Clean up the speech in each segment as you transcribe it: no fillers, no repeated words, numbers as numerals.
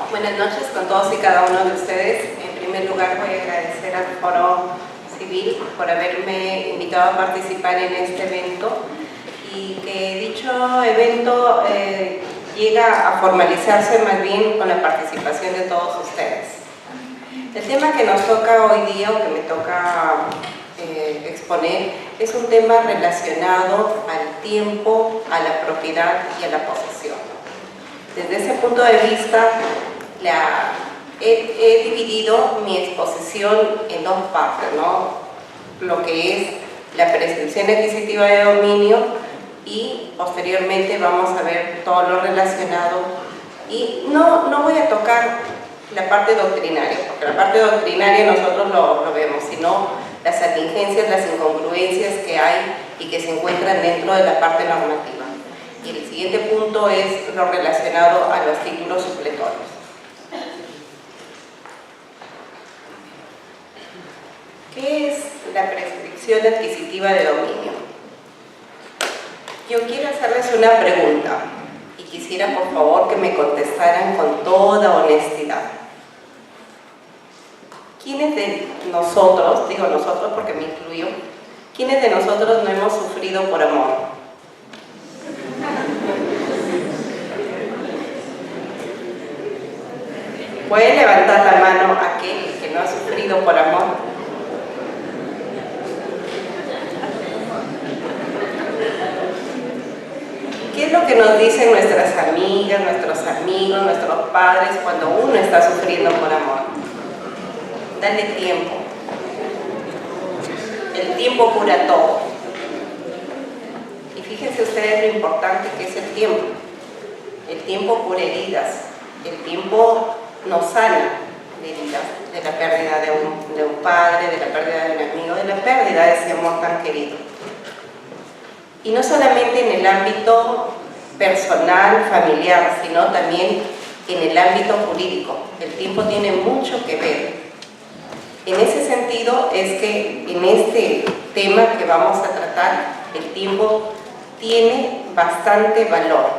Buenas noches con todos y cada uno de ustedes. En primer lugar voy a agradecer al Foro Civil por haberme invitado a participar en este evento y que dicho evento llega a formalizarse más bien con la participación de todos ustedes. El tema que nos toca hoy día, o que me toca exponer, es un tema relacionado al tiempo, a la propiedad y a la posesión. Desde ese punto de vista, he dividido mi exposición en dos partes, ¿no? Lo que es la prescripción adquisitiva de dominio y posteriormente vamos a ver todo lo relacionado. Y no voy a tocar la parte doctrinaria, porque la parte doctrinaria nosotros lo vemos, sino las atingencias, las incongruencias que hay y que se encuentran dentro de la parte normativa. Y el siguiente punto es lo relacionado a los títulos supletorios. ¿Qué es la prescripción adquisitiva de dominio? Yo quiero hacerles una pregunta y quisiera por favor que me contestaran con toda honestidad. ¿Quiénes de nosotros, digo nosotros porque me incluyo, quiénes de nosotros no hemos sufrido por amor? ¿Puede levantar la mano aquel que no ha sufrido por amor? ¿Qué es lo que nos dicen nuestras amigas, nuestros amigos, nuestros padres cuando uno está sufriendo por amor? Dale tiempo. El tiempo cura todo. Y fíjense ustedes lo importante que es el tiempo. El tiempo cura heridas. El tiempo nos sana de heridas, de la pérdida de un padre, de la pérdida de un amigo, de la pérdida de ese amor tan querido. Y no solamente en el ámbito personal, familiar, sino también en el ámbito jurídico. El tiempo tiene mucho que ver. En ese sentido es que en este tema que vamos a tratar, el tiempo tiene bastante valor.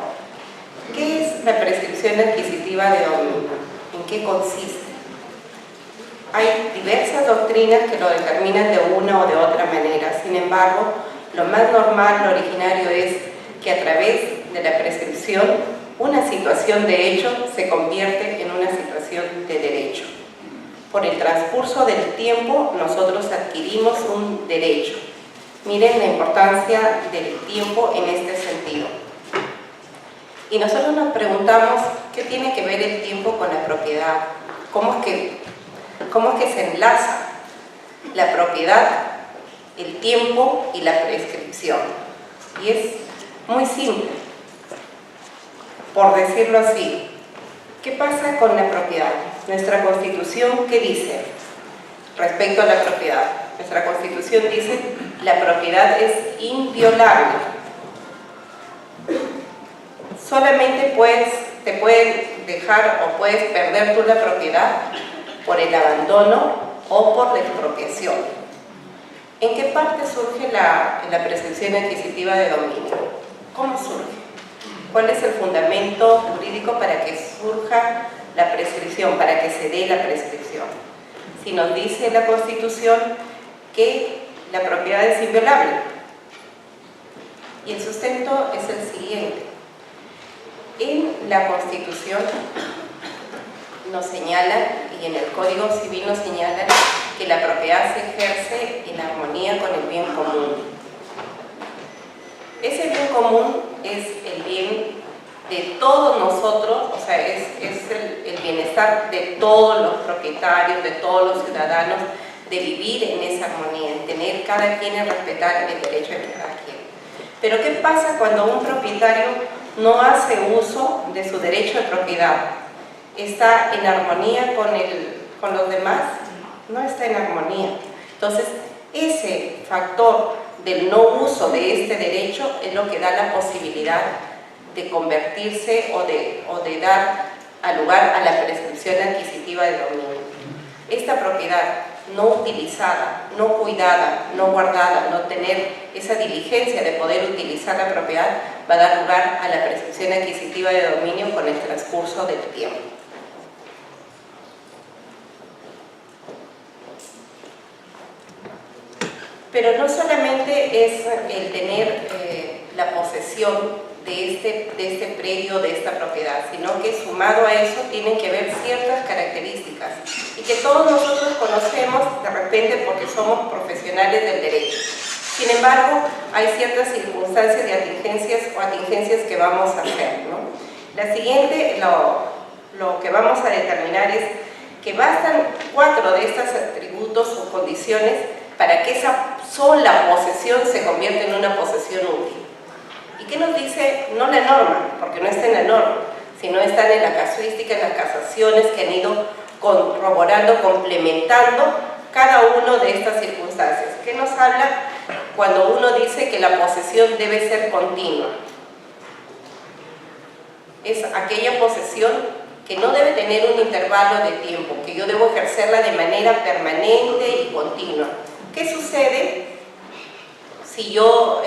¿Qué es la prescripción adquisitiva de dominio? ¿En qué consiste? Hay diversas doctrinas que lo determinan de una o de otra manera. Sin embargo, lo más normal, lo originario es que a través de la prescripción, una situación de hecho se convierte en una situación de derecho. Por el transcurso del tiempo, nosotros adquirimos un derecho. Miren la importancia del tiempo en este sentido. Y nosotros nos preguntamos, ¿qué tiene que ver el tiempo con la propiedad? ¿Cómo es que se enlaza la propiedad, el tiempo y la prescripción? Y es muy simple, por decirlo así. ¿Qué pasa con la propiedad? Nuestra Constitución, ¿qué dice respecto a la propiedad? Nuestra Constitución dice, la propiedad es inviolable. Solamente te pueden dejar o puedes perder tú la propiedad por el abandono o por la expropiación. ¿En qué parte surge la prescripción adquisitiva de dominio? ¿Cómo surge? ¿Cuál es el fundamento jurídico para que surja la prescripción, para que se dé la prescripción? Si nos dice la Constitución que la propiedad es inviolable. Y el sustento es el siguiente. En la Constitución nos señalan, y en el Código Civil nos señalan, que la propiedad se ejerce en armonía con el bien común. Ese bien común es el bien de todos nosotros, o sea, es el bienestar de todos los propietarios, de todos los ciudadanos, de vivir en esa armonía, en tener cada quien y respetar el derecho de cada quien. Pero ¿qué pasa cuando un propietario no hace uso de su derecho de propiedad? ¿Está en armonía con los demás? No está en armonía. Entonces, ese factor del no uso de este derecho es lo que da la posibilidad de convertirse o de dar lugar a la prescripción adquisitiva de dominio. Esta propiedad no utilizada, no cuidada, no guardada, no tener esa diligencia de poder utilizar la propiedad, va a dar lugar a la prescripción adquisitiva de dominio con el transcurso del tiempo. Pero no solamente es el tener la posesión de este predio, de esta propiedad, sino que sumado a eso tienen que haber ciertas características y que todos nosotros conocemos de repente porque somos profesionales del derecho. Sin embargo, hay ciertas circunstancias de atingencias que vamos a hacer, ¿no? La siguiente, lo que vamos a determinar es que bastan 4 de estos atributos o condiciones para que esa sola posesión se convierta en una posesión útil. ¿Y qué nos dice? No la norma, porque no está en la norma, sino están en la casuística, en las casaciones que han ido corroborando, complementando cada una de estas circunstancias. ¿Qué nos habla cuando uno dice que la posesión debe ser continua? Es aquella posesión que no debe tener un intervalo de tiempo, que yo debo ejercerla de manera permanente y continua. ¿Qué sucede si yo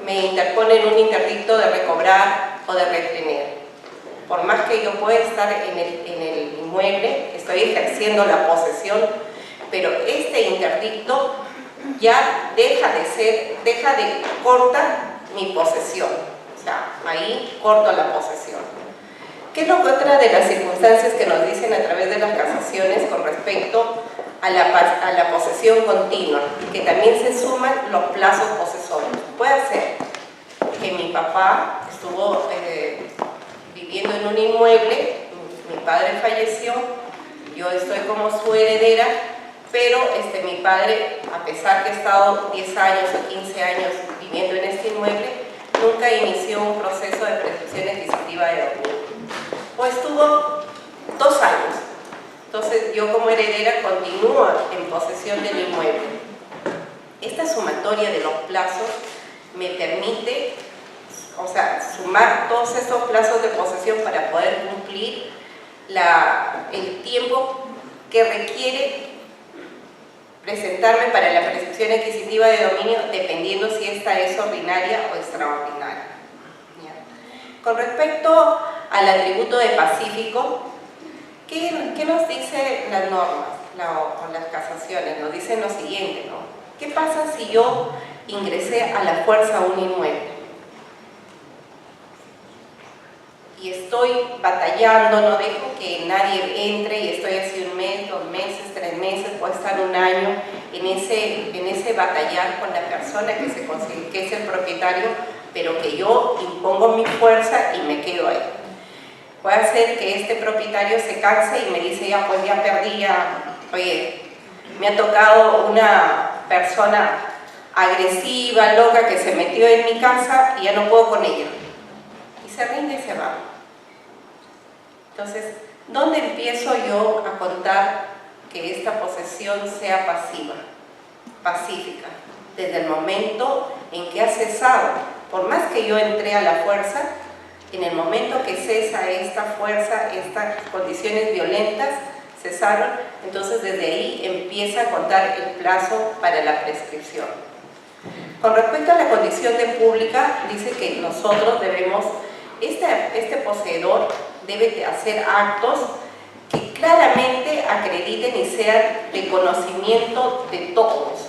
me interponen un interdicto de recobrar o de retener? Por más que yo pueda estar en el inmueble, estoy ejerciendo la posesión, pero este interdicto ya corta mi posesión, o sea, ahí corto la posesión. ¿Qué es lo que otra de las circunstancias que nos dicen a través de las casaciones con respecto a la posesión continua? Que también se suman los plazos posesorios. Puede ser que mi papá estuvo viviendo en un inmueble, mi padre falleció, yo estoy como su heredera, pero mi padre, a pesar que ha estado 10 años o 15 años viviendo en este inmueble, nunca inició un proceso de prescripción adquisitiva de dominio. O estuvo 2 años. Entonces yo como heredera continúo en posesión del inmueble. Esta sumatoria de los plazos me permite, o sea, sumar todos estos plazos de posesión para poder cumplir el tiempo que requiere presentarme para la prescripción adquisitiva de dominio, dependiendo si esta es ordinaria o extraordinaria. ¿Ya? Con respecto al atributo de pacífico, ¿qué nos dicen las normas o las casaciones? Nos dicen lo siguiente, ¿no? ¿Qué pasa si yo ingresé a la fuerza a un inmueble? Y estoy batallando, no dejo que nadie entre y estoy así 1 mes, 2 meses, 3 meses, puedo estar 1 año en ese batallar con la persona que es el propietario, pero que yo impongo mi fuerza y me quedo ahí. Puede ser que este propietario se canse y me dice, ya pues ya perdí, oye, me ha tocado una persona agresiva, loca, que se metió en mi casa y ya no puedo con ella. Y se rinde y se va. Entonces, ¿dónde empiezo yo a contar que esta posesión sea pacífica? Desde el momento en que ha cesado. Por más que yo entré a la fuerza, en el momento que cesa esta fuerza, estas condiciones violentas cesaron, entonces desde ahí empieza a contar el plazo para la prescripción. Con respecto a la condición de pública, dice que nosotros debemos, este poseedor debe hacer actos que claramente acrediten y sean de conocimiento de todos,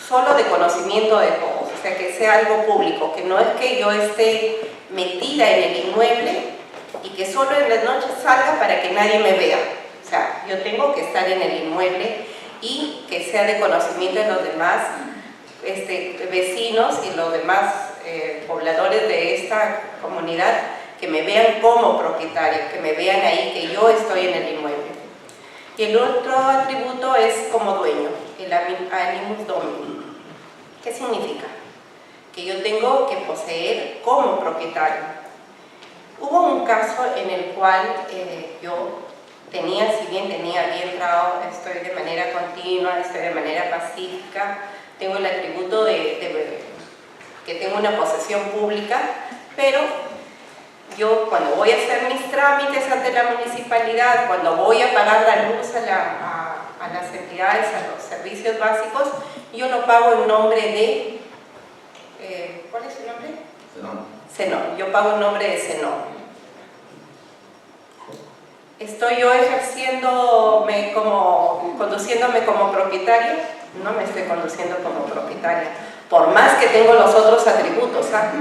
solo de conocimiento de todos, o sea, que sea algo público, que no es que yo esté metida en el inmueble y que solo en las noches salga para que nadie me vea. O sea, yo tengo que estar en el inmueble y que sea de conocimiento de los demás vecinos y los demás pobladores de esta comunidad, que me vean como propietario, que me vean ahí que yo estoy en el inmueble. Y el otro atributo es como dueño, el animus domini. ¿Qué significa? Que yo tengo que poseer como propietario. Hubo un caso en el cual yo si bien tenía bien trabajo, estoy de manera continua, estoy de manera pacífica, tengo el atributo que tengo una posesión pública, pero yo cuando voy a hacer mis trámites ante la municipalidad, cuando voy a pagar la luz a las entidades, a los servicios básicos, yo lo pago en nombre de... ¿cuál es su nombre? Zenón. Yo pago en nombre de Zenón. Estoy yo ejerciéndome como conduciéndome como propietaria, no me estoy conduciendo como propietaria, por más que tengo los otros atributos, ¿ah?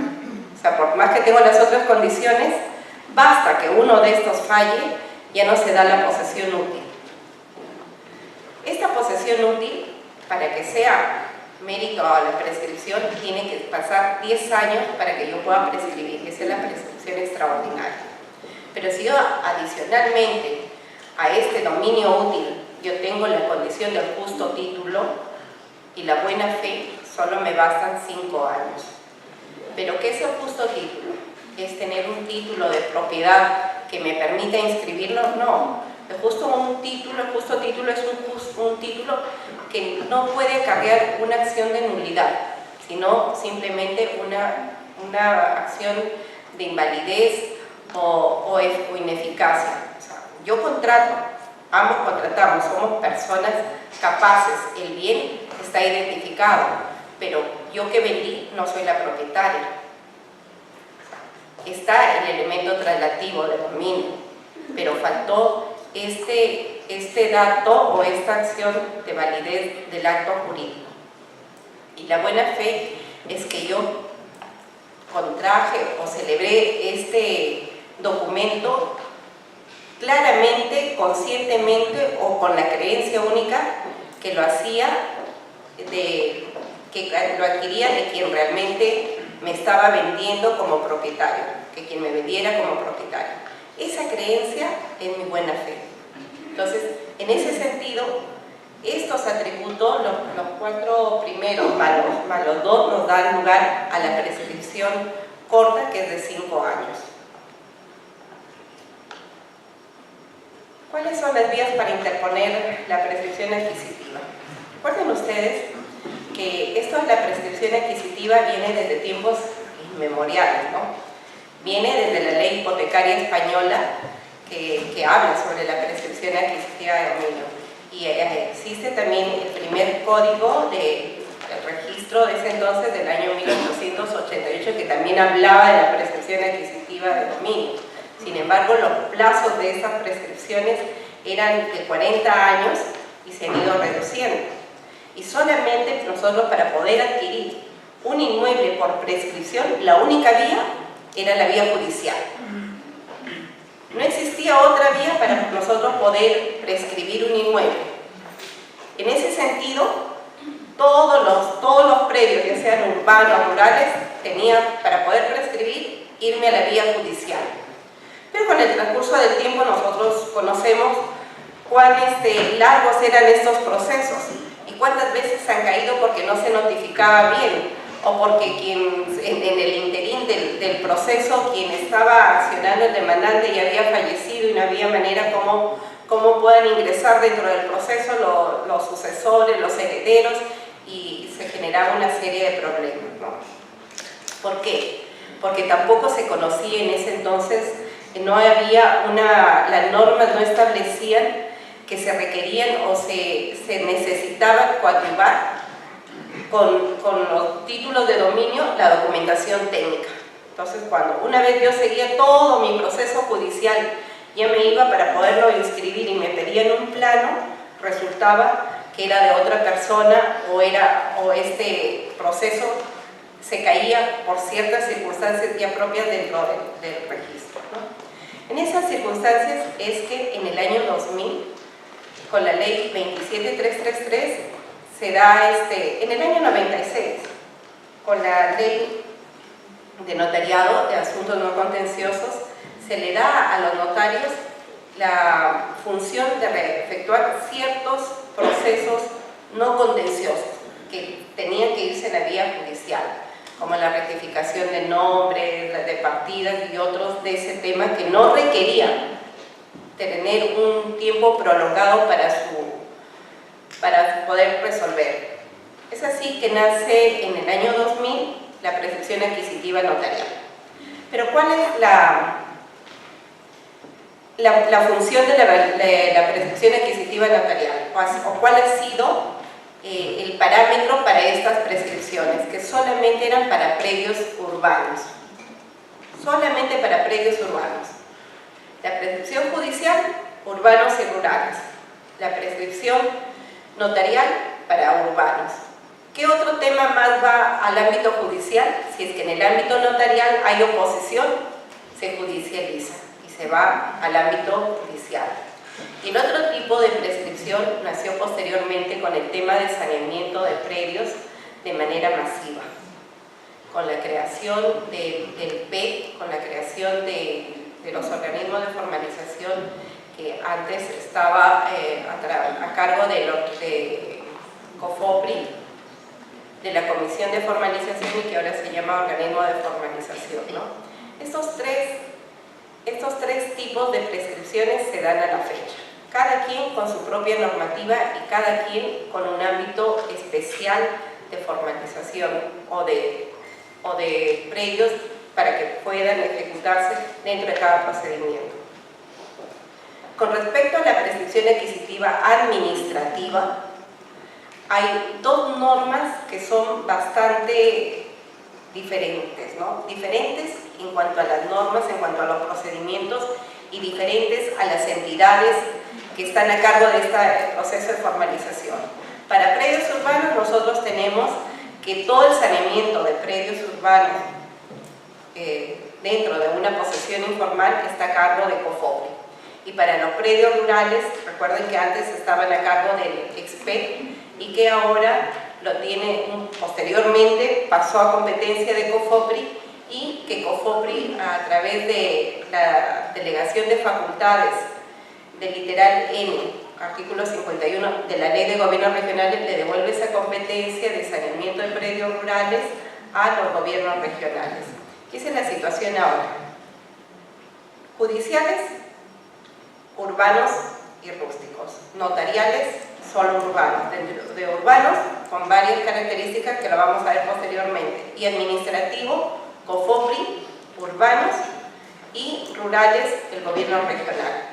O sea, por más que tengo las otras condiciones, basta que uno de estos falle, ya no se da la posesión útil. Esta posesión útil, para que sea mérito a la prescripción, tiene que pasar 10 años para que yo pueda prescribir, esa es la prescripción extraordinaria. Pero si yo adicionalmente a este dominio útil yo tengo la condición del justo título y la buena fe, solo me bastan 5 años. ¿Pero qué es el justo título? ¿Es tener un título de propiedad que me permita inscribirlo? No. El justo título es un título que no puede acarrear una acción de nulidad, sino simplemente una acción de invalidez o ineficacia. O sea, yo contrato, ambos contratamos, somos personas capaces, el bien está identificado, pero yo que vendí no soy la propietaria. Está el elemento traslativo de dominio, pero faltó este dato o esta acción de validez del acto jurídico. Y la buena fe es que yo contraje o celebré este documento claramente, conscientemente o con la creencia única que lo hacía, que lo adquiría de quien realmente me estaba vendiendo como propietario, que quien me vendiera como propietario. Esa creencia es mi buena fe. Entonces, en ese sentido, estos atributos, los 4 primeros más los 2, nos dan lugar a la prescripción corta, que es de 5 años. ¿Cuáles son las vías para interponer la prescripción adquisitiva? Recuerden ustedes que esto de la prescripción adquisitiva viene desde tiempos inmemoriales, ¿no? Viene desde la ley hipotecaria española que habla sobre la prescripción adquisitiva de dominio. Y existe también el primer código de registro de ese entonces, del año 1888, que también hablaba de la prescripción adquisitiva de dominio. Sin embargo, los plazos de esas prescripciones eran de 40 años y se han ido reduciendo. Y solamente nosotros, para poder adquirir un inmueble por prescripción, la única vía era la vía judicial. No existía otra vía para nosotros poder prescribir un inmueble. En ese sentido, todos los predios, ya sean urbanos, rurales, tenía para poder prescribir irme a la vía judicial. Pero con el transcurso del tiempo nosotros conocemos cuán largos eran estos procesos y cuántas veces han caído porque no se notificaba bien, o porque en el interín del proceso quien estaba accionando el demandante ya había fallecido y no había manera cómo puedan ingresar dentro del proceso los sucesores, los herederos, y se generaba una serie de problemas, ¿no? ¿Por qué? Porque tampoco se conocía en ese entonces, no había las normas no establecían que se requerían o se necesitaba coadyuvar con los títulos de dominio la documentación técnica. Entonces, cuando una vez yo seguía todo mi proceso judicial, ya me iba para poderlo inscribir y me pedían un plano, resultaba que era de otra persona o este proceso se caía por ciertas circunstancias ya propias dentro del registro, ¿no? En esas circunstancias es que en el año 2000, con la ley 27333, se da en el año 96, con la ley de notariado de asuntos no contenciosos, se le da a los notarios la función de efectuar ciertos procesos no contenciosos que tenían que irse en la vía judicial, como la rectificación de nombres, de partidas y otros de ese tema que no requerían tener un tiempo prolongado para poder resolver. Es así que nace en el año 2000 la prescripción adquisitiva notarial. Pero ¿cuál es la función de la prescripción adquisitiva notarial? ¿O cuál ha sido el parámetro para estas prescripciones? Que solamente eran para predios urbanos. Solamente para predios urbanos. La prescripción judicial, urbanos y rurales. La prescripción notarial para urbanos. ¿Qué otro tema más va al ámbito judicial? Si es que en el ámbito notarial hay oposición, se judicializa y se va al ámbito judicial. Y el otro tipo de prescripción nació posteriormente con el tema de saneamiento de predios de manera masiva, con la creación del PEC, con la creación de los organismos de formalización que antes estaba a cargo de COFOPRI, de la Comisión de Formalización, y que ahora se llama Organismo de Formalización, ¿no? Estos tres tipos de prescripciones se dan a la fecha, cada quien con su propia normativa y cada quien con un ámbito especial de formalización o de predios para que puedan ejecutarse dentro de cada procedimiento. Con respecto a la prescripción adquisitiva administrativa, hay dos normas que son bastante diferentes, ¿no? Diferentes en cuanto a las normas, en cuanto a los procedimientos, y diferentes a las entidades que están a cargo de este proceso de formalización. Para predios urbanos nosotros tenemos que todo el saneamiento de predios urbanos dentro de una posesión informal está a cargo de COFOPRI. Y para los predios rurales, recuerden que antes estaban a cargo del EXPET y que ahora lo tiene, posteriormente pasó a competencia de COFOPRI, y que COFOPRI, a través de la delegación de facultades del literal N, artículo 51 de la Ley de Gobiernos Regionales, le devuelve esa competencia de saneamiento de predios rurales a los gobiernos regionales. ¿Qué es la situación ahora? Judiciales, urbanos y rústicos. Notariales, solo urbanos. Dentro de urbanos, con varias características que lo vamos a ver posteriormente. Y administrativo, COFOPRI, urbanos, y rurales, el gobierno regional.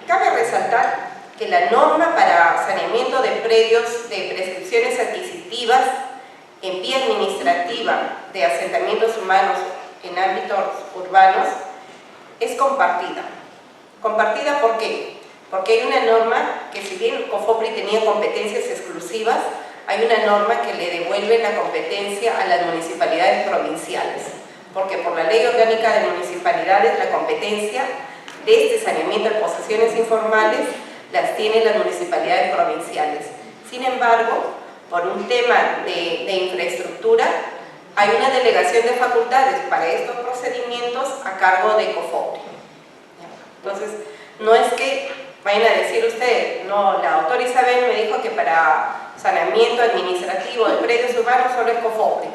Cabe resaltar que la norma para saneamiento de predios de prescripciones adquisitivas en vía administrativa de asentamientos humanos en ámbitos urbanos es compartida. ¿Compartida por qué? Porque hay una norma que, si bien COFOPRI tenía competencias exclusivas, hay una norma que le devuelve la competencia a las municipalidades provinciales, porque por la Ley Orgánica de Municipalidades la competencia de este saneamiento de posesiones informales las tienen las municipalidades provinciales. Sin embargo, por un tema de infraestructura, hay una delegación de facultades para estos procedimientos a cargo de COFOPRI. Entonces, no es que vayan a decir ustedes, no, la doctora Isabel me dijo que para saneamiento administrativo de predios urbanos solo es COFOPRI.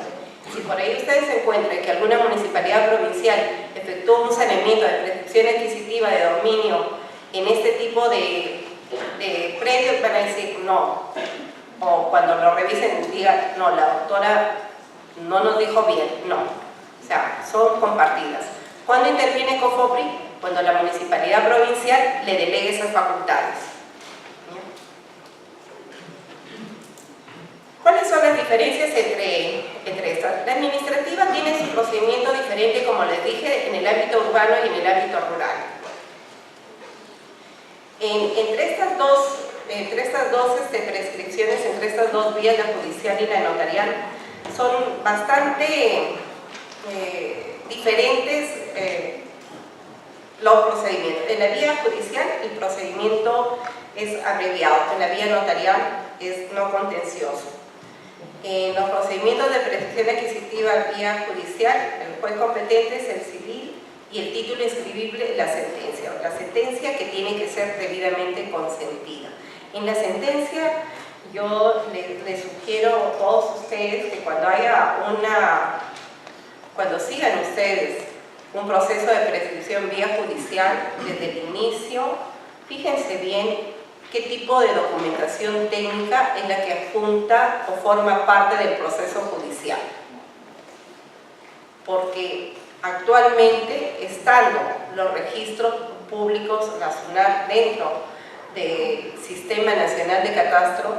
Si por ahí ustedes encuentran que alguna municipalidad provincial efectuó un saneamiento de prescripción adquisitiva de dominio en este tipo de predios, van a decir no. O cuando lo revisen digan, no, la doctora no nos dijo bien, no. O sea, son compartidas. ¿Cuándo interviene COFOPRI? Cuando la municipalidad provincial le delegue esas facultades. ¿Cuáles son las diferencias entre estas? La administrativa tiene su procedimiento diferente, como les dije, en el ámbito urbano y en el ámbito rural. Entre estas dos prescripciones, entre estas dos vías, la judicial y la notarial, son bastante diferentes los procedimientos. En la vía judicial el procedimiento es abreviado, en la vía notarial es no contencioso. En los procedimientos de prescripción adquisitiva vía judicial, el juez competente es el civil y el título inscribible la sentencia que tiene que ser debidamente consentida. En la sentencia yo les sugiero a todos ustedes que cuando sigan ustedes un proceso de prescripción vía judicial, desde el inicio, fíjense bien qué tipo de documentación técnica es la que adjunta o forma parte del proceso judicial. Porque actualmente, estando los registros públicos nacionales dentro del Sistema Nacional de Catastro,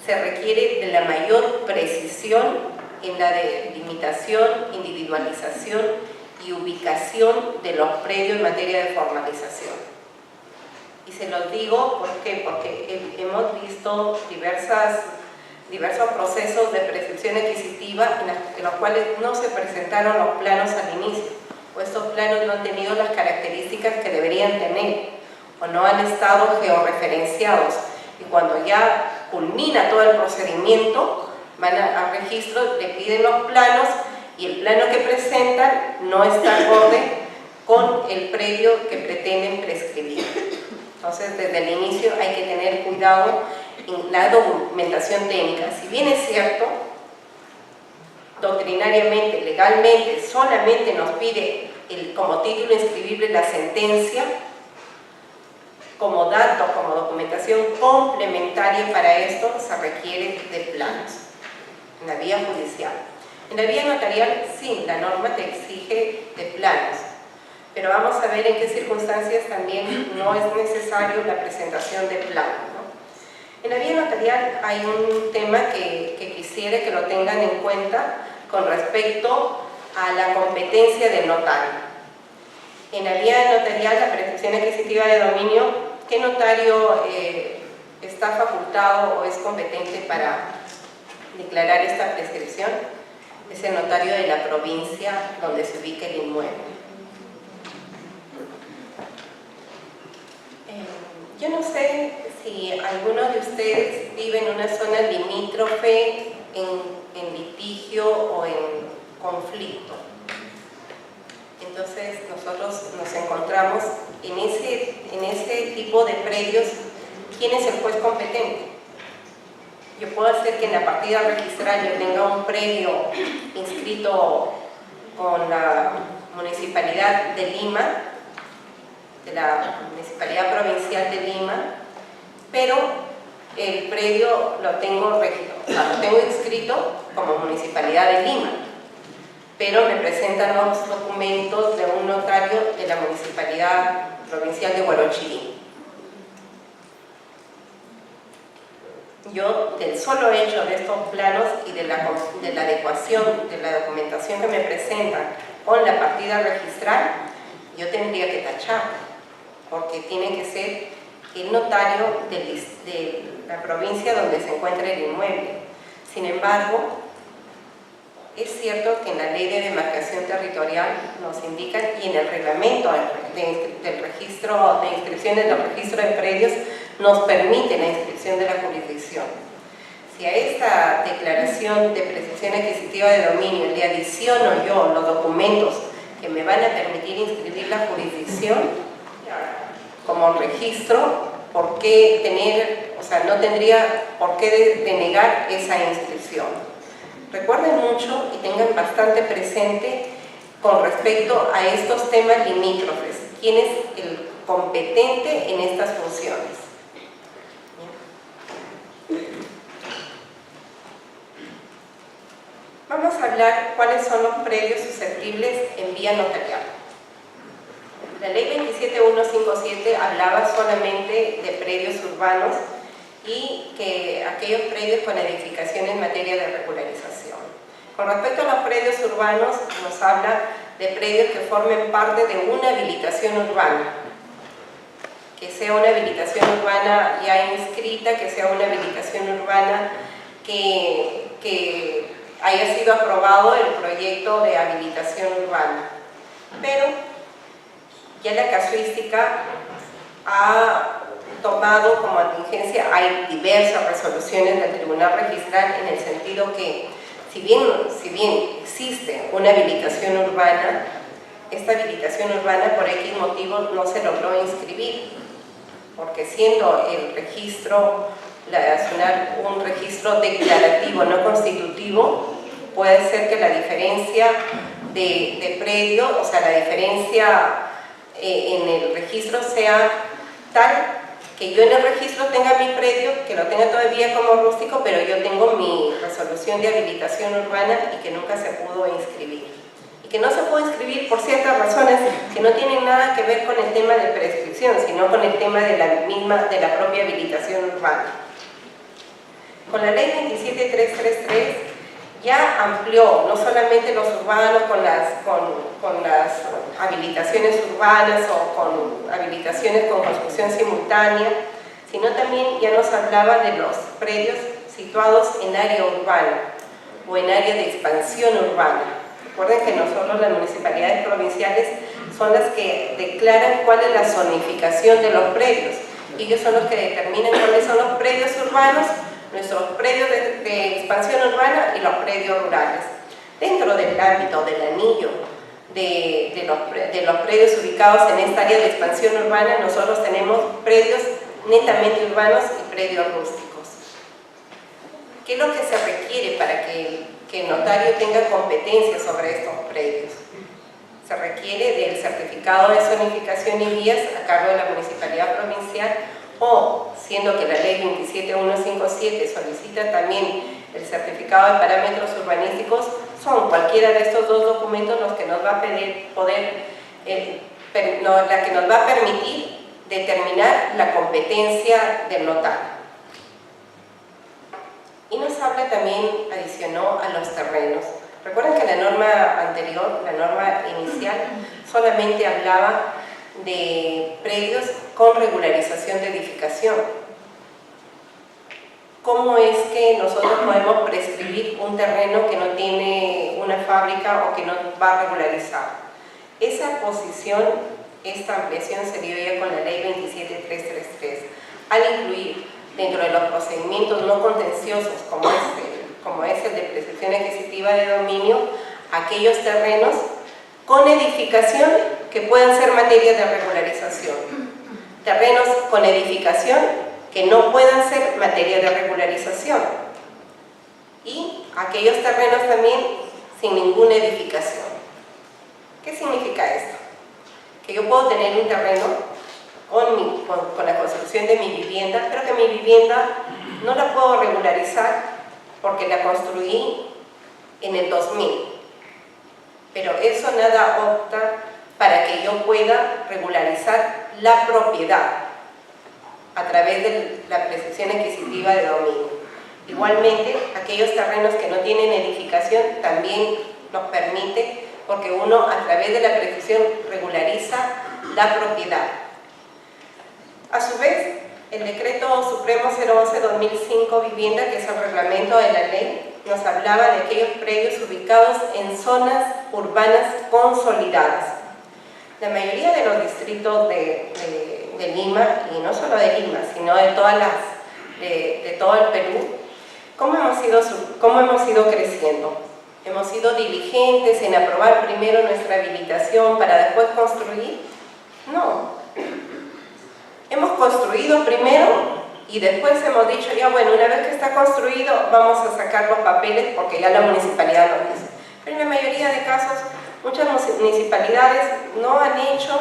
se requiere de la mayor precisión en la delimitación, individualización y ubicación de los predios en materia de formalización. Y se los digo ¿por qué? Porque hemos visto diversos procesos de prescripción adquisitiva en los cuales no se presentaron los planos al inicio, o estos planos no han tenido las características que deberían tener, o no han estado georreferenciados. Y cuando ya culmina todo el procedimiento, van al registro, le piden los planos y el plano que presentan no está acorde con el predio que pretenden prescribir. Entonces, desde el inicio hay que tener cuidado en la documentación técnica. Si bien es cierto, doctrinariamente, legalmente, solamente nos pide como título inscribible la sentencia, como dato, como documentación complementaria para esto, se requiere de planos en la vía judicial. En la vía notarial, sí, la norma te exige de planos, pero vamos a ver en qué circunstancias también no es necesario la presentación de planos, ¿no? En la vía notarial hay un tema que quisiera que lo tengan en cuenta con respecto a la competencia del notario. En la vía notarial, la prescripción adquisitiva de dominio, ¿qué notario está facultado o es competente para declarar esta prescripción? Es el notario de la provincia donde se ubica el inmueble. Yo no sé si alguno de ustedes vive en una zona limítrofe en litigio o en conflicto. Entonces nosotros nos encontramos en ese tipo de predios. ¿Quién es el juez competente? Yo puedo hacer que en la partida registral yo tenga un predio inscrito con la Municipalidad de Lima, de la Municipalidad Provincial de Lima, pero el predio lo tengo inscrito como Municipalidad de Lima, pero me presentan los documentos de un notario de la Municipalidad Provincial de Huarochirí. Yo, del solo hecho de estos planos y de la adecuación de la documentación que me presentan con la partida registral, yo tendría que tachar, porque tiene que ser el notario de la provincia donde se encuentra el inmueble. Sin embargo, es cierto que en la ley de demarcación territorial nos indican, y en el reglamento del registro de inscripciones del registro de predios nos permite la inscripción de la jurisdicción. Si a esta declaración de prescripción adquisitiva de dominio le adiciono yo los documentos que me van a permitir inscribir la jurisdicción como registro, ¿por qué no tendría por qué denegar esa inscripción? Recuerden mucho y tengan bastante presente con respecto a estos temas limítrofes, quién es el competente en estas funciones. Vamos a hablar cuáles son los predios susceptibles en vía notarial. La ley 27157 hablaba solamente de predios urbanos y que aquellos predios con edificación en materia de regularización. Con respecto a los predios urbanos, nos habla de predios que formen parte de una habilitación urbana, que sea una habilitación urbana ya inscrita, que sea una habilitación urbana que haya sido aprobado el proyecto de habilitación urbana. Pero ya la casuística ha tomado como contingencia, hay diversas resoluciones del Tribunal Registral en el sentido que si bien existe una habilitación urbana, esta habilitación urbana por X motivo no se logró inscribir, porque siendo el registro nacional un registro declarativo, no constitutivo, puede ser que la diferencia de predio, o sea, la diferencia en el registro sea tal que yo en el registro tenga mi predio, que lo tenga todavía como rústico, pero yo tengo mi resolución de habilitación urbana y que nunca se pudo inscribir. Y que no se pudo inscribir por ciertas razones que no tienen nada que ver con el tema de prescripción, sino con el tema de la propia habilitación urbana. Con la ley 27333, ya amplió no solamente los urbanos con las habilitaciones urbanas o con habilitaciones con construcción simultánea, sino también ya nos hablaba de los predios situados en área urbana o en área de expansión urbana. Recuerden que no solo las municipalidades provinciales son las que declaran cuál es la zonificación de los predios. Ellos son los que determinan cuáles son los predios urbanos, nuestros predios de expansión urbana y los predios rurales. Dentro del ámbito del anillo de los predios ubicados en esta área de expansión urbana, nosotros tenemos predios netamente urbanos y predios rústicos. ¿Qué es lo que se requiere para que el notario tenga competencia sobre estos predios? Se requiere del certificado de zonificación y vías a cargo de la Municipalidad Provincial, o, siendo que la Ley 27157 solicita también el certificado de parámetros urbanísticos, son cualquiera de estos dos documentos los que nos va a la que nos va a permitir determinar la competencia del notario. Y nos habla también, adicionó a los terrenos. Recuerden que la norma anterior, la norma inicial, solamente hablaba de predios con regularización de edificación. ¿Cómo es que nosotros podemos prescribir un terreno que no tiene una fábrica o que no va regularizado? Esa posición, esta ampliación se dio ya con la Ley 27333, al incluir dentro de los procedimientos no contenciosos, como es el de prescripción adquisitiva de dominio, aquellos terrenos con edificación que puedan ser materia de regularización. Terrenos con edificación que no puedan ser materia de regularización. Y aquellos terrenos también sin ninguna edificación. ¿Qué significa esto? Que yo puedo tener un terreno con la construcción de mi vivienda, pero que mi vivienda no la puedo regularizar porque la construí en el 2000. Pero eso nada opta para que yo pueda regularizar la propiedad a través de la prescripción adquisitiva de dominio. Igualmente, aquellos terrenos que no tienen edificación también nos permite, porque uno a través de la prescripción regulariza la propiedad. A su vez, el Decreto Supremo 011/2005 Vivienda, que es el reglamento de la ley, nos hablaba de aquellos predios ubicados en zonas urbanas consolidadas. La mayoría de los distritos de Lima, y no solo de Lima, sino de todo el Perú, ¿cómo hemos ido creciendo? ¿Hemos sido diligentes en aprobar primero nuestra habilitación para después construir? No. Hemos construido primero y después hemos dicho, ya bueno, una vez que está construido vamos a sacar los papeles porque ya la municipalidad lo dice. Pero en la mayoría de casos, muchas municipalidades no han hecho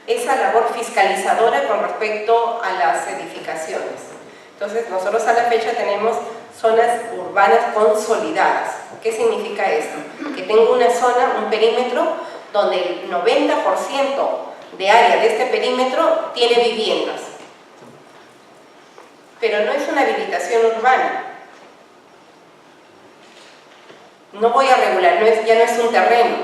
esa labor fiscalizadora con respecto a las edificaciones. Entonces, nosotros a la fecha tenemos zonas urbanas consolidadas. ¿Qué significa esto? Que tengo una zona, un perímetro, donde el 90% de área de este perímetro tiene viviendas. Pero no es una habilitación urbana. No voy a regular, ya no es un terreno.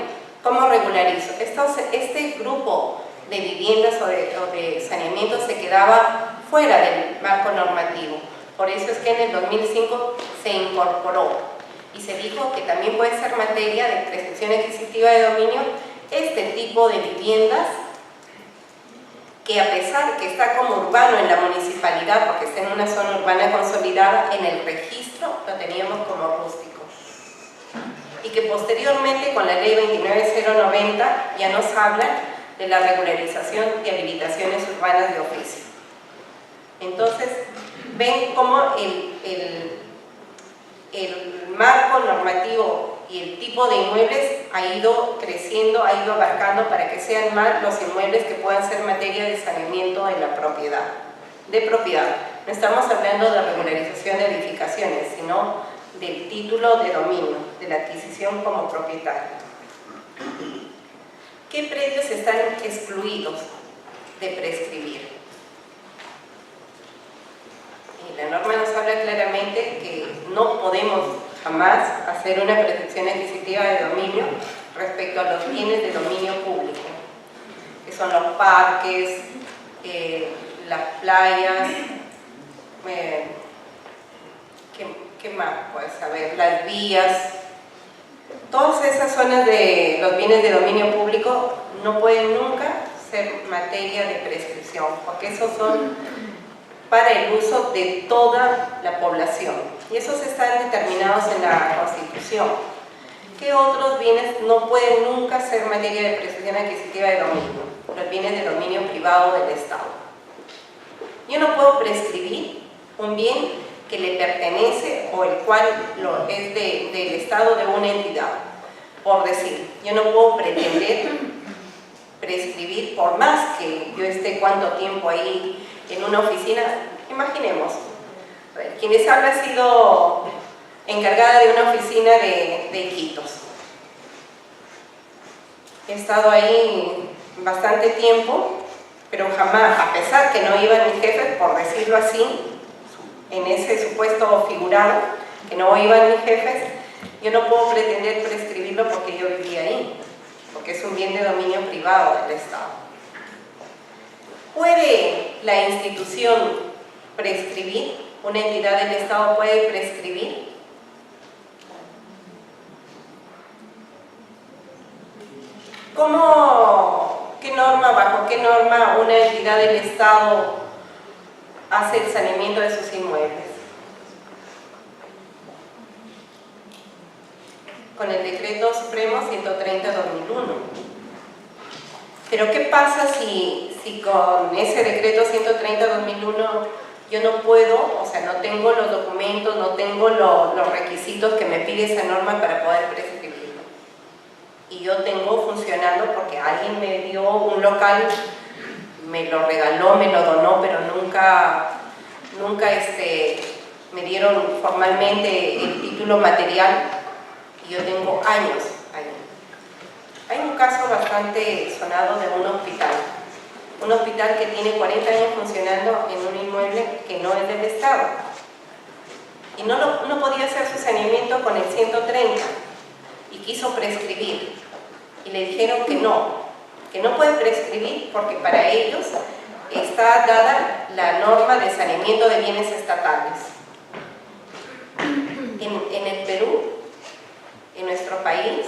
¿Cómo regularizo? Este grupo de viviendas o de saneamiento se quedaba fuera del marco normativo. Por eso es que en el 2005 se incorporó y se dijo que también puede ser materia de prescripción adquisitiva de dominio este tipo de viviendas que, a pesar que está como urbano en la municipalidad, porque está en una zona urbana consolidada, en el registro lo teníamos como rústico. Y que posteriormente con la ley 29090 ya nos habla de la regularización de habilitaciones urbanas de oficio. Entonces, ven cómo el marco normativo y el tipo de inmuebles ha ido creciendo, ha ido abarcando para que sean más los inmuebles que puedan ser materia de saneamiento en la propiedad. No estamos hablando de regularización de edificaciones, sino del título de dominio, de la adquisición como propietario. ¿Qué predios están excluidos de prescribir? Y la norma nos habla claramente que no podemos jamás hacer una prescripción adquisitiva de dominio respecto a los bienes de dominio público, que son los parques, las playas, ¿qué más puedes saber? Las vías. Todas esas zonas de los bienes de dominio público no pueden nunca ser materia de prescripción, porque esos son para el uso de toda la población. Y esos están determinados en la Constitución. ¿Qué otros bienes no pueden nunca ser materia de prescripción adquisitiva de dominio? Los bienes de dominio privado del Estado. Yo no puedo prescribir un bien que le pertenece o el cual es del Estado de una entidad. Por decir, yo no puedo pretender prescribir, por más que yo esté cuánto tiempo ahí en una oficina. Imaginemos, quien les habla ha sido encargada de una oficina de Iquitos. He estado ahí bastante tiempo, pero jamás, a pesar que no iban mis jefes, por decirlo así, en ese supuesto figurado, que no iban mis jefes, yo no puedo pretender prescribirlo porque yo vivía ahí, porque es un bien de dominio privado del Estado. ¿Puede la institución prescribir? ¿Una entidad del Estado puede prescribir? ¿Bajo qué norma una entidad del Estado hace el saneamiento de sus inmuebles? Con el Decreto Supremo 130/2001. Pero ¿qué pasa si con ese Decreto 130/2001 yo no puedo, o sea, no tengo los documentos, no tengo los requisitos que me pide esa norma para poder prescribirlo? Y yo tengo funcionando porque alguien me dio un local, me lo regaló, me lo donó, pero nunca me dieron formalmente el título material, y yo tengo años ahí. Hay un caso bastante sonado de un hospital que tiene 40 años funcionando en un inmueble que no es del Estado, y no podía hacer su saneamiento con el 130, y quiso prescribir, y le dijeron que no puede prescribir porque para ellos está dada la norma de saneamiento de bienes estatales. En el Perú, en nuestro país,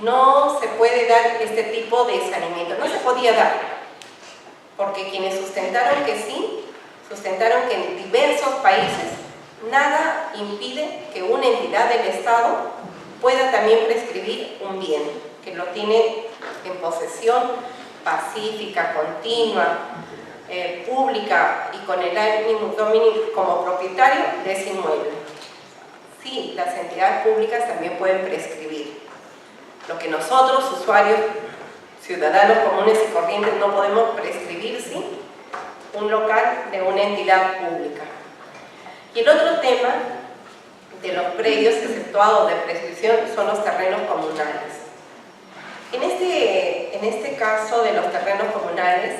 no se puede dar este tipo de saneamiento, no se podía dar, porque quienes sustentaron que sí, sustentaron que en diversos países nada impide que una entidad del Estado pueda también prescribir un bien, que lo tiene en posesión pacífica, continua, pública y con el ánimo dominio como propietario de ese inmueble. Sí, las entidades públicas también pueden prescribir. Lo que nosotros, usuarios, ciudadanos comunes y corrientes, no podemos prescribir, sí, un local de una entidad pública. Y el otro tema de los predios exceptuados de prescripción son los terrenos comunales. En este caso de los terrenos comunales,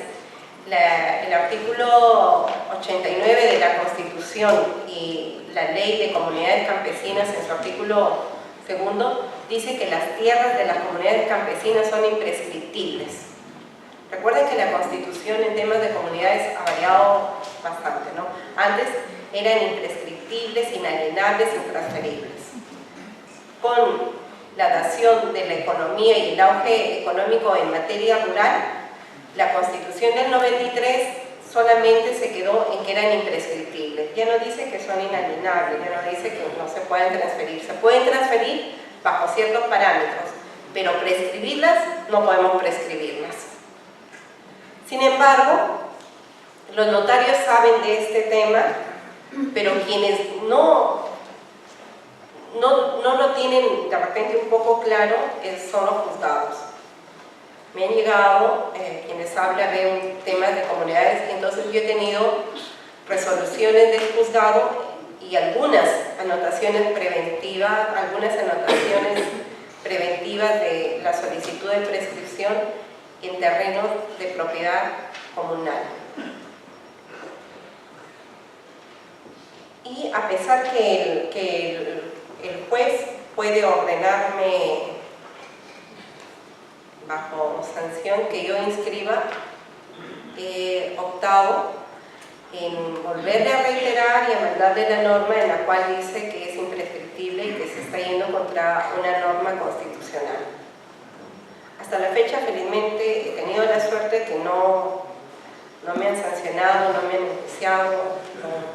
el artículo 89 de la Constitución y la Ley de Comunidades Campesinas en su artículo 2 dice que las tierras de las comunidades campesinas son imprescriptibles. Recuerden que la Constitución en temas de comunidades ha variado bastante, ¿no? Antes eran imprescriptibles, inalienables, intransferibles. Con la dación de la economía y el auge económico en materia rural, la Constitución del 93 solamente se quedó en que eran imprescriptibles. Ya no dice que son inalienables, ya no dice que no se pueden transferir. Se pueden transferir bajo ciertos parámetros, pero prescribirlas no podemos prescribirlas. Sin embargo, los notarios saben de este tema, pero quienes no lo tienen de repente un poco claro son los juzgados. Me han llegado quienes hablan de temas de comunidades, y entonces yo he tenido resoluciones del juzgado y algunas anotaciones preventivas de la solicitud de prescripción en terrenos de propiedad comunal. Y a pesar que el juez puede ordenarme bajo sanción que yo inscriba, he optado en volverle a reiterar y a mandarle la norma en la cual dice que es imprescriptible y que se está yendo contra una norma constitucional. Hasta la fecha, felizmente, he tenido la suerte que no me han sancionado, no me han enjuiciado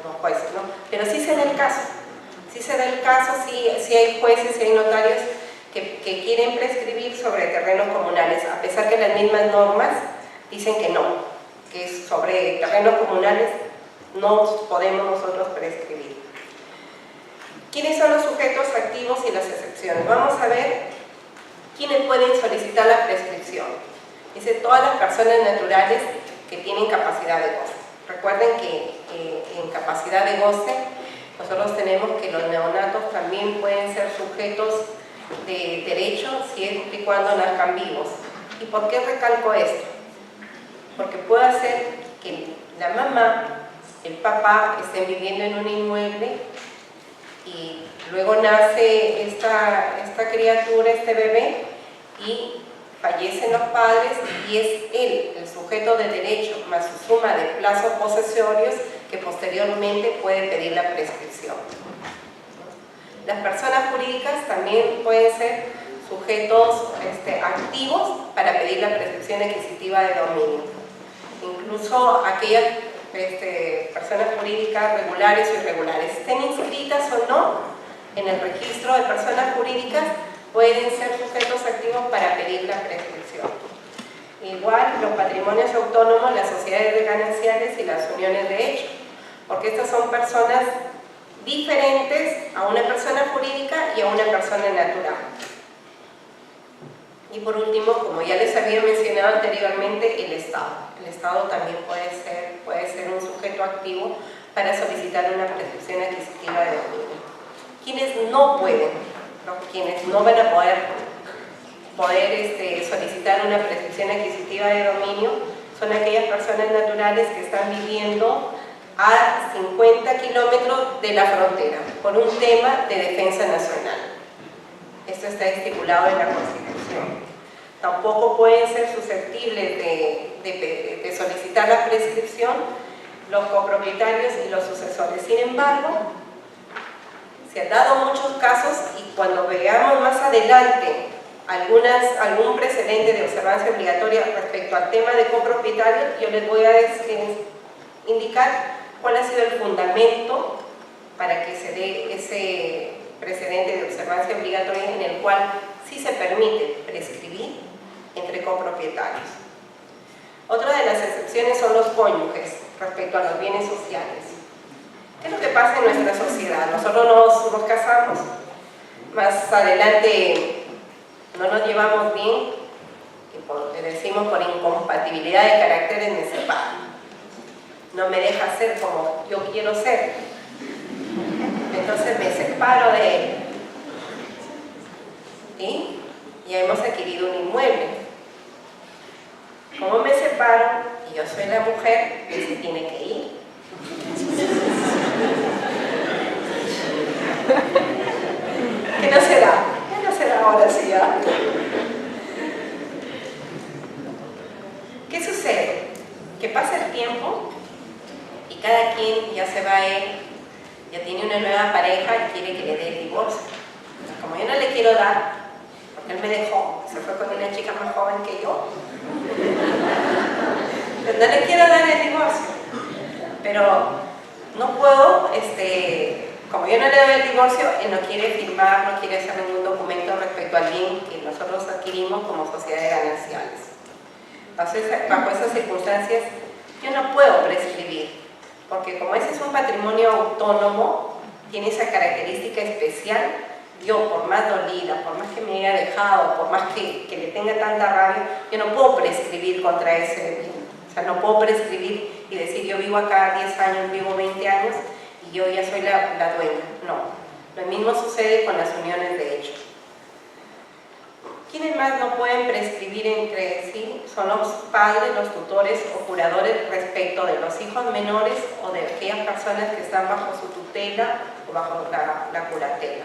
los jueces, ¿no? Pero sí se da el caso. Sí se da el caso, sí hay jueces, sí hay notarios que quieren prescribir sobre terrenos comunales, a pesar que las mismas normas dicen que no, que sobre terrenos comunales no podemos nosotros prescribir. ¿Quiénes son los sujetos activos y las excepciones? Vamos a ver quiénes pueden solicitar la prescripción. Dice todas las personas naturales que tienen capacidad de goce. Recuerden que en capacidad de goce nosotros tenemos que los neonatos también pueden ser sujetos de derecho siempre y cuando nazcan vivos. ¿Y por qué recalco esto? Porque puede ser que la mamá, el papá estén viviendo en un inmueble y luego nace esta criatura, este bebé, y fallecen los padres y es él el sujeto de derecho más su suma de plazos posesorios que posteriormente puede pedir la prescripción. Las personas jurídicas también pueden ser sujetos activos para pedir la prescripción adquisitiva de dominio. Incluso aquellas personas jurídicas regulares o irregulares, estén inscritas o no en el registro de personas jurídicas, pueden ser sujetos activos para pedir la prescripción. Igual los patrimonios autónomos, las sociedades gananciales y las uniones de hecho, porque estas son personas diferentes a una persona jurídica y a una persona natural. Y por último, como ya les había mencionado anteriormente, el Estado. El Estado también puede ser un sujeto activo para solicitar una prescripción adquisitiva de dominio. Quienes no pueden, quienes no van a poder solicitar una prescripción adquisitiva de dominio, son aquellas personas naturales que están viviendo a 50 kilómetros de la frontera por un tema de defensa nacional. Esto está estipulado en la Constitución. Tampoco pueden ser susceptibles de solicitar la prescripción los copropietarios y los sucesores. Sin embargo, se han dado muchos casos y cuando veamos más adelante algún precedente de observancia obligatoria respecto al tema de copropietarios, yo les voy a indicar cuál ha sido el fundamento para que se dé ese precedente de observancia obligatoria en el cual sí se permite prescribir entre copropietarios. Otra de las excepciones son los cónyuges respecto a los bienes sociales. ¿Qué es lo que pasa en nuestra sociedad? Nosotros nos casamos, más adelante no nos llevamos bien, y le decimos por incompatibilidad de caracteres me separo. No me deja ser como yo quiero ser. Entonces me separo de él. ¿Sí? Ya hemos adquirido un inmueble. ¿Cómo me separo? Y yo soy la mujer que se tiene que ir. ¿Qué no será? ¿Qué no será ahora sí ya? ¿Qué sucede? Que pasa el tiempo y cada quien ya se va a él, ya tiene una nueva pareja y quiere que le dé el divorcio. Como yo no le quiero dar, porque él me dejó, se fue con una chica más joven que yo, pues no le quiero dar el divorcio, pero no puedo, como yo no le doy el divorcio, él no quiere firmar, no quiere hacer ningún documento respecto al bien que nosotros adquirimos como sociedades gananciales. Bajo esas circunstancias, yo no puedo prescribir, porque como ese es un patrimonio autónomo, tiene esa característica especial. Yo, por más dolida, por más que me haya dejado, por más que le tenga tanta rabia, yo no puedo prescribir contra ese bien. O sea, no puedo prescribir y decir yo vivo acá 10 años, vivo 20 años y yo ya soy la dueña. No. Lo mismo sucede con las uniones de hecho. ¿Quiénes más no pueden prescribir entre sí? Son los padres, los tutores o curadores respecto de los hijos menores o de aquellas personas que están bajo su tutela o bajo la curatela.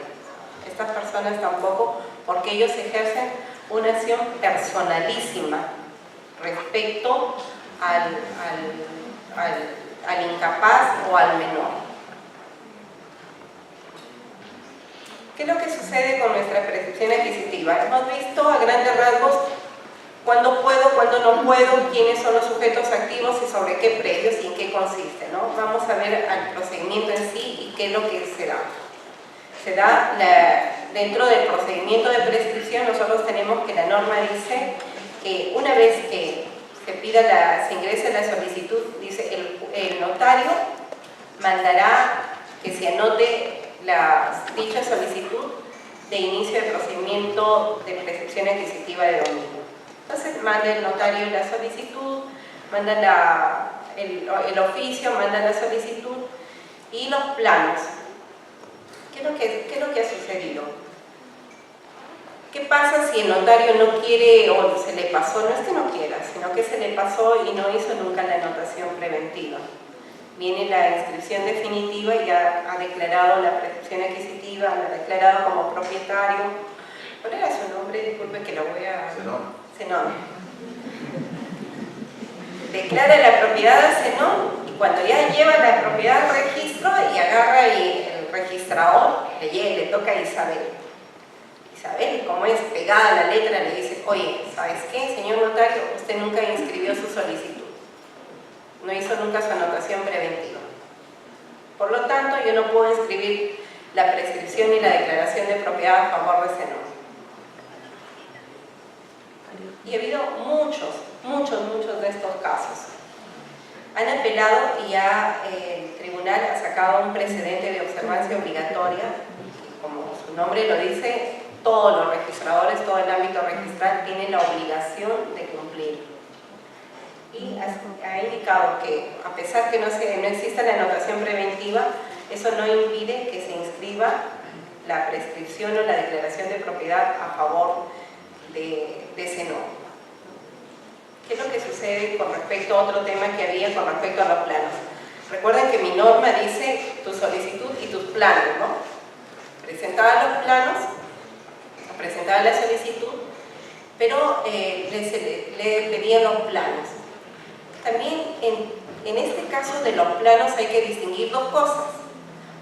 Estas personas tampoco, porque ellos ejercen una acción personalísima respecto al incapaz o al menor. ¿Qué es lo que sucede con nuestra prescripción adquisitiva? Hemos visto a grandes rasgos cuándo puedo, cuándo no puedo, quiénes son los sujetos activos y sobre qué predios y en qué consiste, ¿no? Vamos a ver al procedimiento en sí y qué es lo que se da. Se da dentro del procedimiento de prescripción. Nosotros tenemos que la norma dice que una vez que se ingrese la solicitud, dice el notario mandará que se anote dicha solicitud de inicio de procedimiento de prescripción adquisitiva de dominio. Entonces manda el notario la solicitud, manda el oficio, manda la solicitud y los planos. ¿Qué es lo que ha sucedido? ¿Qué pasa si el notario no quiere o se le pasó? No es que no quiera, sino que se le pasó y no hizo nunca la anotación preventiva. Viene la inscripción definitiva y ya ha declarado la prescripción adquisitiva, la ha declarado como propietario. ¿Cuál era su nombre? Disculpe que lo voy a... Zenón. Declara la propiedad a Zenón y cuando ya lleva la propiedad al registro y agarra y el registrador le toca a Isabel. Isabel, como es pegada a la letra, le dice: oye, ¿sabes qué, señor notario? Usted nunca inscribió su solicitud. No hizo nunca su anotación preventiva. Por lo tanto, yo no puedo inscribir la prescripción y la declaración de propiedad a favor de Zenón. Y ha habido muchos de estos casos. Han apelado y ya el tribunal ha sacado un precedente de observancia obligatoria. Y como su nombre lo dice, todos los registradores, todo el ámbito registral tiene la obligación de cumplir. Y ha indicado que, a pesar que no exista la anotación preventiva, eso no impide que se inscriba la prescripción o la declaración de propiedad a favor de Zenón. ¿Qué es lo que sucede con respecto a otro tema que había con respecto a los planos? Recuerden que mi norma dice tu solicitud y tus planos, ¿no? Presentaba los planos, presentaba la solicitud, pero le pedían los planos. También en este caso de los planos hay que distinguir dos cosas.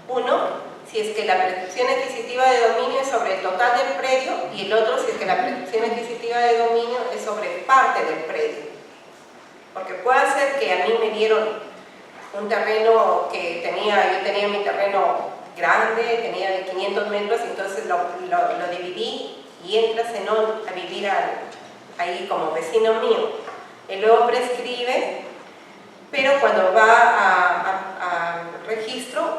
Uno, si es que la prescripción adquisitiva de dominio es sobre el total del predio, y el otro, si es que la prescripción adquisitiva de dominio es sobre parte del predio. Porque puede ser que a mí me dieron un terreno que yo tenía mi terreno grande, tenía de 500 metros, entonces lo dividí y entra Zenón a vivir ahí como vecino mío. Él luego prescribe, pero cuando va a registro,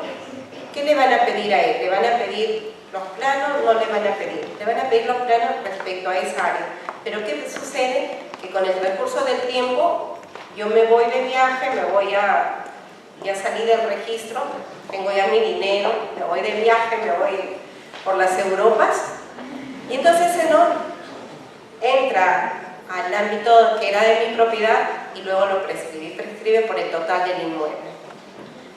¿qué le van a pedir a él? ¿Le van a pedir los planos? No le van a pedir. Le van a pedir los planos respecto a esa área. Pero ¿qué sucede? Que con el recurso del tiempo, yo me voy de viaje, ya salí del registro, tengo ya mi dinero, me voy de viaje, me voy por las Europas, y entonces Zenón entra al ámbito que era de mi propiedad y luego lo prescribe por el total del inmueble.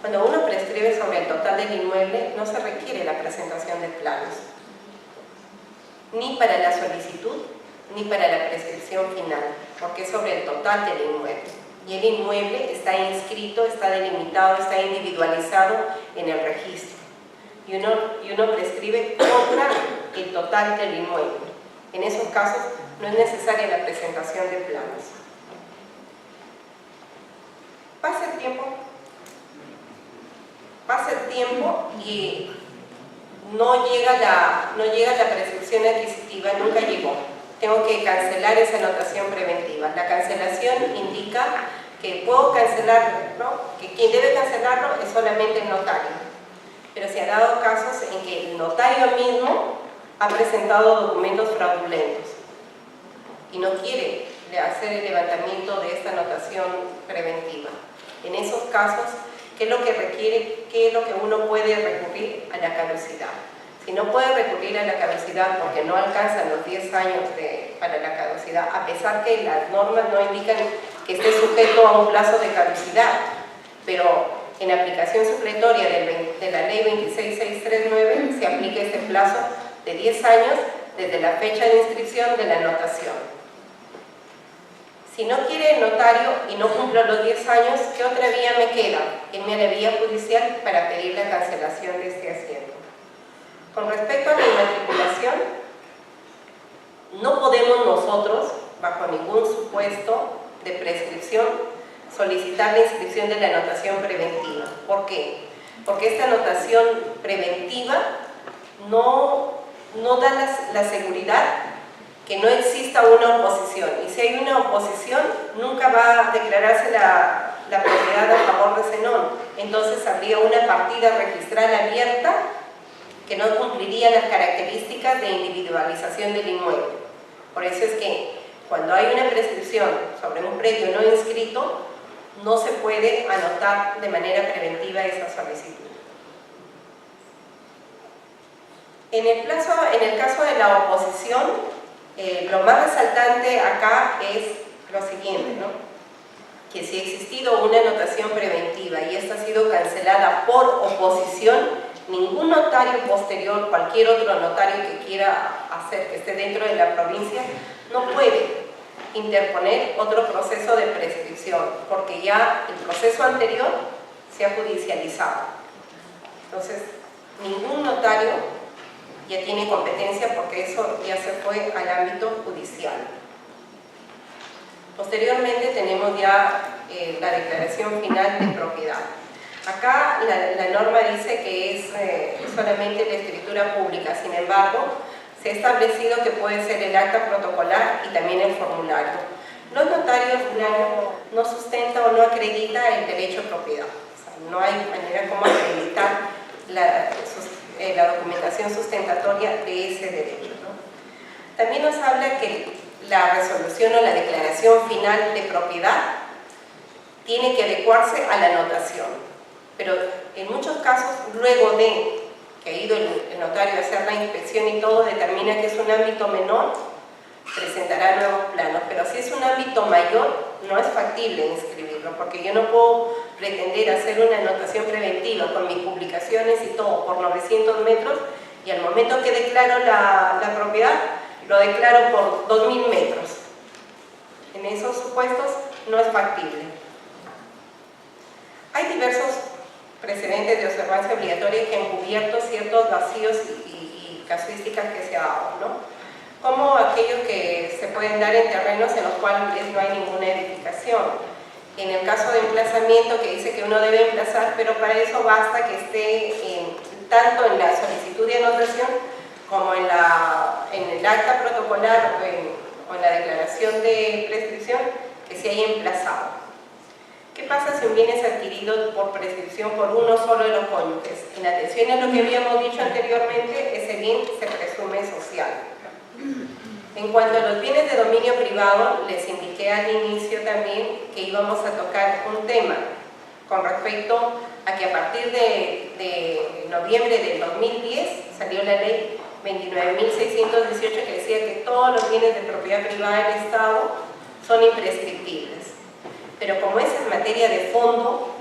Cuando uno prescribe sobre el total del inmueble, no se requiere la presentación de planos, ni para la solicitud, ni para la prescripción final, porque es sobre el total del inmueble. Y el inmueble está inscrito, está delimitado, está individualizado en el registro. Y uno prescribe contra el total del inmueble. En esos casos no es necesaria la presentación de planos. Pasa el tiempo y no llega la prescripción adquisitiva, nunca llegó. Tengo que cancelar esa anotación preventiva. La cancelación indica que puedo cancelarlo, ¿no? Que quien debe cancelarlo es solamente el notario. Pero se han dado casos en que el notario mismo ha presentado documentos fraudulentos y no quiere hacer el levantamiento de esta anotación preventiva. En esos casos, ¿qué es lo que requiere? ¿Qué es lo que uno puede recurrir? A la caducidad. Si no puede recurrir a la caducidad porque no alcanzan los 10 años para la caducidad, a pesar que las normas no indican que esté sujeto a un plazo de caducidad, pero en aplicación supletoria de la ley 26639 se aplica este plazo de 10 años desde la fecha de inscripción de la anotación. Si no quiere el notario y no cumplo los 10 años, ¿qué otra vía me queda? Irme a la vía judicial para pedir la cancelación de este asiento. Con respecto a la inmatriculación, no podemos nosotros, bajo ningún supuesto de prescripción, solicitar la inscripción de la anotación preventiva. ¿Por qué? Porque esta anotación preventiva no da la seguridad que no exista una oposición. Y si hay una oposición, nunca va a declararse la propiedad a favor de Zenón. Entonces habría una partida registral abierta que no cumpliría las características de individualización del inmueble. Por eso es que cuando hay una prescripción sobre un predio no inscrito, no se puede anotar de manera preventiva esa solicitud. En el caso de la oposición, lo más resaltante acá es lo siguiente, ¿no? Que si ha existido una anotación preventiva y esta ha sido cancelada por oposición, ningún notario posterior, cualquier otro notario que quiera hacer que esté dentro de la provincia, no puede interponer otro proceso de prescripción, porque ya el proceso anterior se ha judicializado. Entonces, ningún notario ya tiene competencia porque eso ya se fue al ámbito judicial. Posteriormente tenemos ya la declaración final de propiedad. Acá la norma dice que es solamente la escritura pública, sin embargo, se ha establecido que puede ser el acta protocolar y también el formulario. Los notarios no sustentan o no acreditan el derecho a propiedad. O sea, no hay manera como acreditar la documentación sustentatoria de ese derecho, ¿no? También nos habla que la resolución o la declaración final de propiedad tiene que adecuarse a la anotación, pero en muchos casos, luego de que ha ido el notario a hacer la inspección y todo, determina que es un ámbito menor, presentará nuevos planos, pero si es un ámbito mayor, no es factible inscribirlo, porque yo no puedo pretender hacer una anotación preventiva con mis publicaciones y todo por 900 metros y al momento que declaro la propiedad, lo declaro por 2000 metros. En esos supuestos no es factible. Hay diversos precedentes de observancia obligatoria que han cubierto ciertos vacíos y casuísticas que se ha dado, ¿no? Como aquellos que se pueden dar en terrenos en los cuales no hay ninguna edificación. En el caso de emplazamiento, que dice que uno debe emplazar, pero para eso basta que esté tanto en la solicitud de anotación como en el acta protocolar o en la declaración de prescripción, que se haya emplazado. ¿Qué pasa si un bien es adquirido por prescripción por uno solo de los cónyuges? En atención a lo que habíamos dicho anteriormente, ese bien se presume social. En cuanto a los bienes de dominio privado, les indiqué al inicio también que íbamos a tocar un tema con respecto a que a partir de noviembre del 2010 salió la ley 29.618 que decía que todos los bienes de propiedad privada del Estado son imprescriptibles. Pero como esa es materia de fondo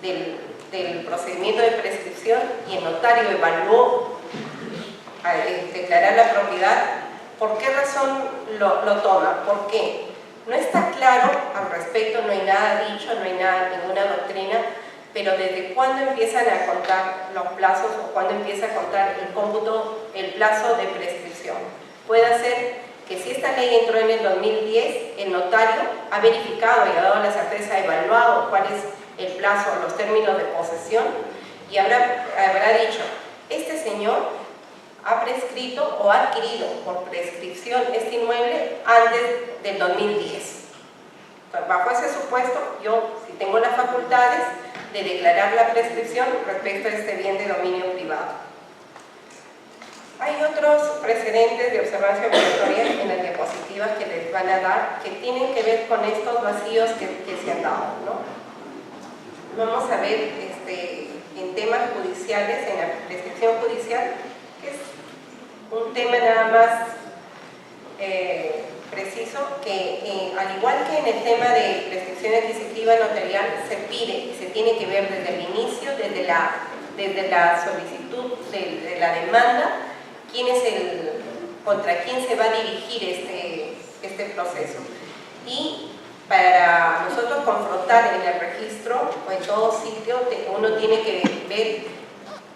del procedimiento de prescripción y el notario evaluó al declarar la propiedad, ¿por qué razón lo toma? ¿Por qué? No está claro al respecto, no hay nada dicho, no hay ninguna doctrina, pero desde cuándo empiezan a contar los plazos o cuándo empieza a contar el cómputo, el plazo de prescripción. Puede ser que si esta ley entró en el 2010, el notario ha verificado y ha dado la certeza, ha evaluado cuál es el plazo, los términos de posesión y habrá dicho, este señor ha prescrito o ha adquirido por prescripción este inmueble antes del 2010. Bajo ese supuesto, yo, si tengo las facultades de declarar la prescripción respecto a este bien de dominio privado. Hay otros precedentes de observancia obligatoria en las diapositivas que les van a dar que tienen que ver con estos vacíos que se han dado, ¿no? Vamos a ver en temas judiciales, en la prescripción judicial, que es un tema nada más preciso, que al igual que en el tema de prescripción adquisitiva notarial se pide y se tiene que ver desde el inicio, desde la solicitud de la demanda, contra quién se va a dirigir este proceso. Y para nosotros confrontar en el registro o en todo sitio, uno tiene que ver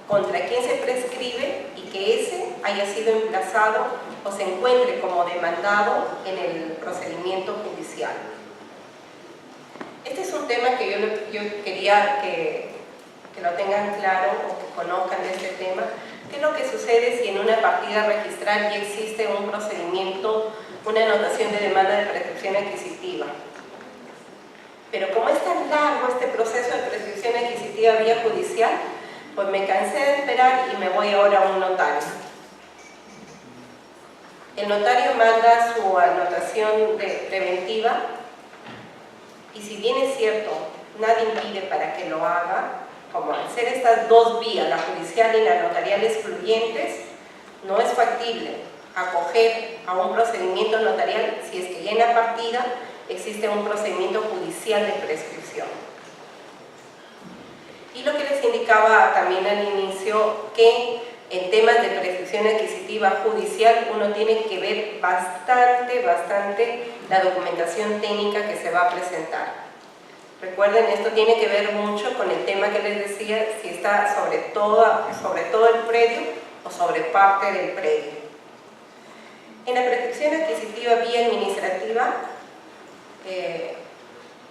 contra quién se prescribe y que ese haya sido emplazado o se encuentre como demandado en el procedimiento judicial. Este es un tema que yo quería que lo tengan claro o que conozcan de este tema. ¿Qué es lo que sucede si en una partida registral ya existe un procedimiento, una anotación de demanda de prescripción adquisitiva? Pero como es tan largo este proceso de prescripción adquisitiva vía judicial, pues me cansé de esperar y me voy ahora a un notario. El notario manda su anotación preventiva y si bien es cierto, nada impide para que lo haga, como al ser estas dos vías, la judicial y la notarial excluyentes, no es factible acoger a un procedimiento notarial si es que ya en la partida existe un procedimiento judicial de prescripción. Y lo que les indicaba también al inicio, que en temas de prescripción adquisitiva judicial uno tiene que ver bastante la documentación técnica que se va a presentar. Recuerden, esto tiene que ver mucho con el tema que les decía, si está sobre todo el predio o sobre parte del predio. En la prescripción adquisitiva vía administrativa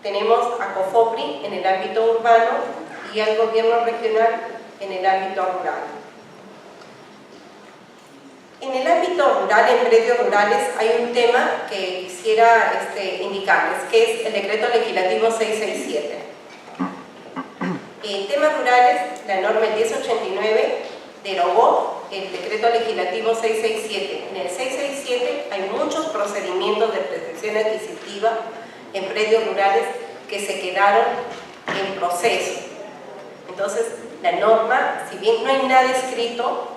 tenemos a COFOPRI en el ámbito urbano y al gobierno regional en el ámbito rural. En el ámbito rural, en predios rurales, hay un tema que quisiera indicarles, que es el decreto legislativo 667. En temas rurales, la norma 1089 derogó el decreto legislativo 667. En el 667 hay muchos procedimientos de prescripción adquisitiva en predios rurales que se quedaron en proceso. Entonces, la norma, si bien no hay nada escrito,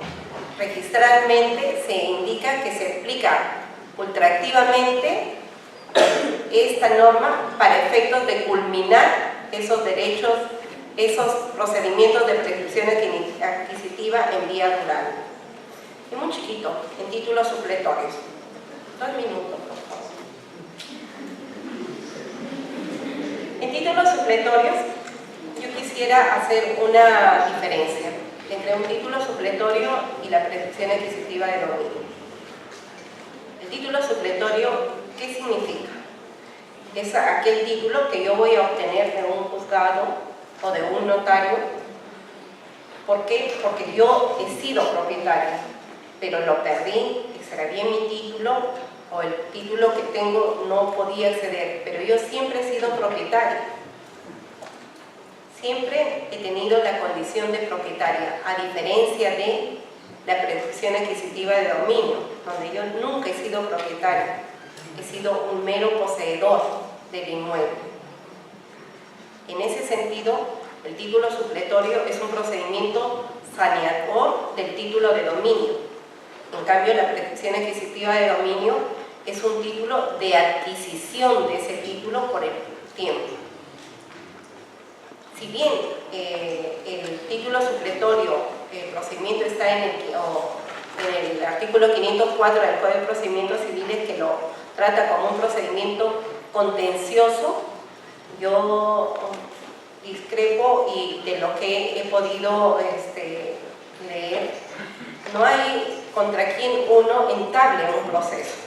registralmente se indica que se aplica ultraactivamente esta norma para efectos de culminar esos derechos, esos procedimientos de prescripción adquisitiva en vía rural. Y muy chiquito, en títulos supletorios. 2 minutos, por favor. En títulos supletorios, yo quisiera hacer una diferencia entre un título supletorio y la prescripción adquisitiva de dominio. El título supletorio, ¿qué significa? Es aquel título que yo voy a obtener de un juzgado o de un notario. ¿Por qué? Porque yo he sido propietario, pero lo perdí, extravié mi título o el título que tengo no podía acceder, pero yo siempre he sido propietario. Siempre he tenido la condición de propietaria, a diferencia de la prescripción adquisitiva de dominio, donde yo nunca he sido propietaria, he sido un mero poseedor del inmueble. En ese sentido, el título supletorio es un procedimiento saneador del título de dominio. En cambio, la prescripción adquisitiva de dominio es un título de adquisición de ese título por el tiempo. Si bien el título supletorio, el procedimiento está en el artículo 504 del Código de Procedimientos Civiles, que lo trata como un procedimiento contencioso, yo discrepo y de lo que he podido leer, no hay contra quien uno entable un proceso,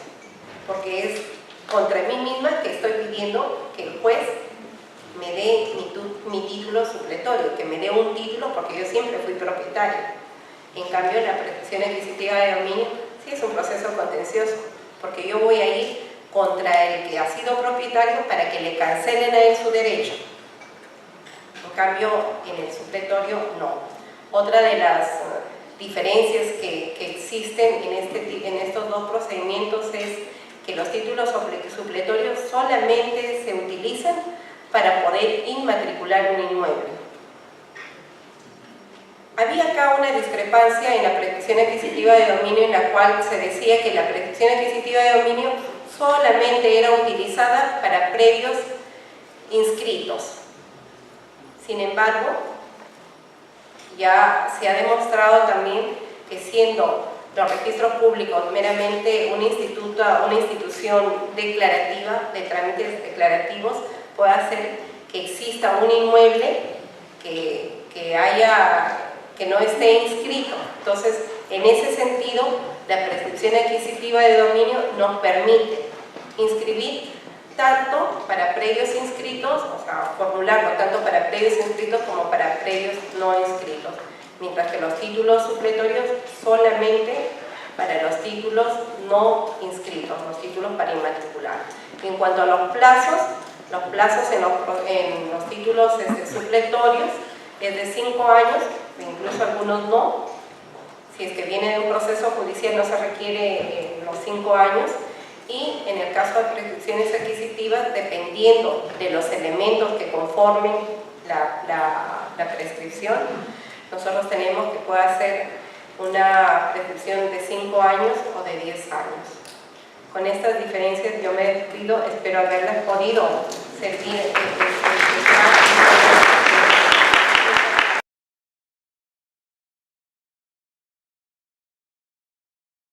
porque es contra mí misma que estoy pidiendo que el juez me dé mi título supletorio, que me dé un título porque yo siempre fui propietaria. En cambio, la prescripción adquisitiva de dominio sí es un proceso contencioso, porque yo voy a ir contra el que ha sido propietario para que le cancelen a él su derecho. En cambio, en el supletorio no. Otra de las diferencias que existen en estos dos procedimientos es que los títulos supletorios solamente se utilizan para poder inmatricular un inmueble. Había acá una discrepancia en la prescripción adquisitiva de dominio, en la cual se decía que la prescripción adquisitiva de dominio solamente era utilizada para predios inscritos. Sin embargo, ya se ha demostrado también que siendo los registros públicos, meramente una institución declarativa, de trámites declarativos, puede hacer que exista un inmueble que no esté inscrito. Entonces, en ese sentido, la prescripción adquisitiva de dominio nos permite inscribir tanto para predios inscritos, o sea, formularlo tanto para predios inscritos como para predios no inscritos, mientras que los títulos supletorios solamente para los títulos no inscritos, los títulos para inmatricular. En cuanto a los plazos en los títulos supletorios es de 5 años, incluso algunos no. Si es que viene de un proceso judicial no se requiere los 5 años, y en el caso de prescripciones adquisitivas, dependiendo de los elementos que conformen la prescripción, nosotros tenemos que pueda ser una prescripción de 5 años o de 10 años. Con estas diferencias yo me despido, espero haberles podido servir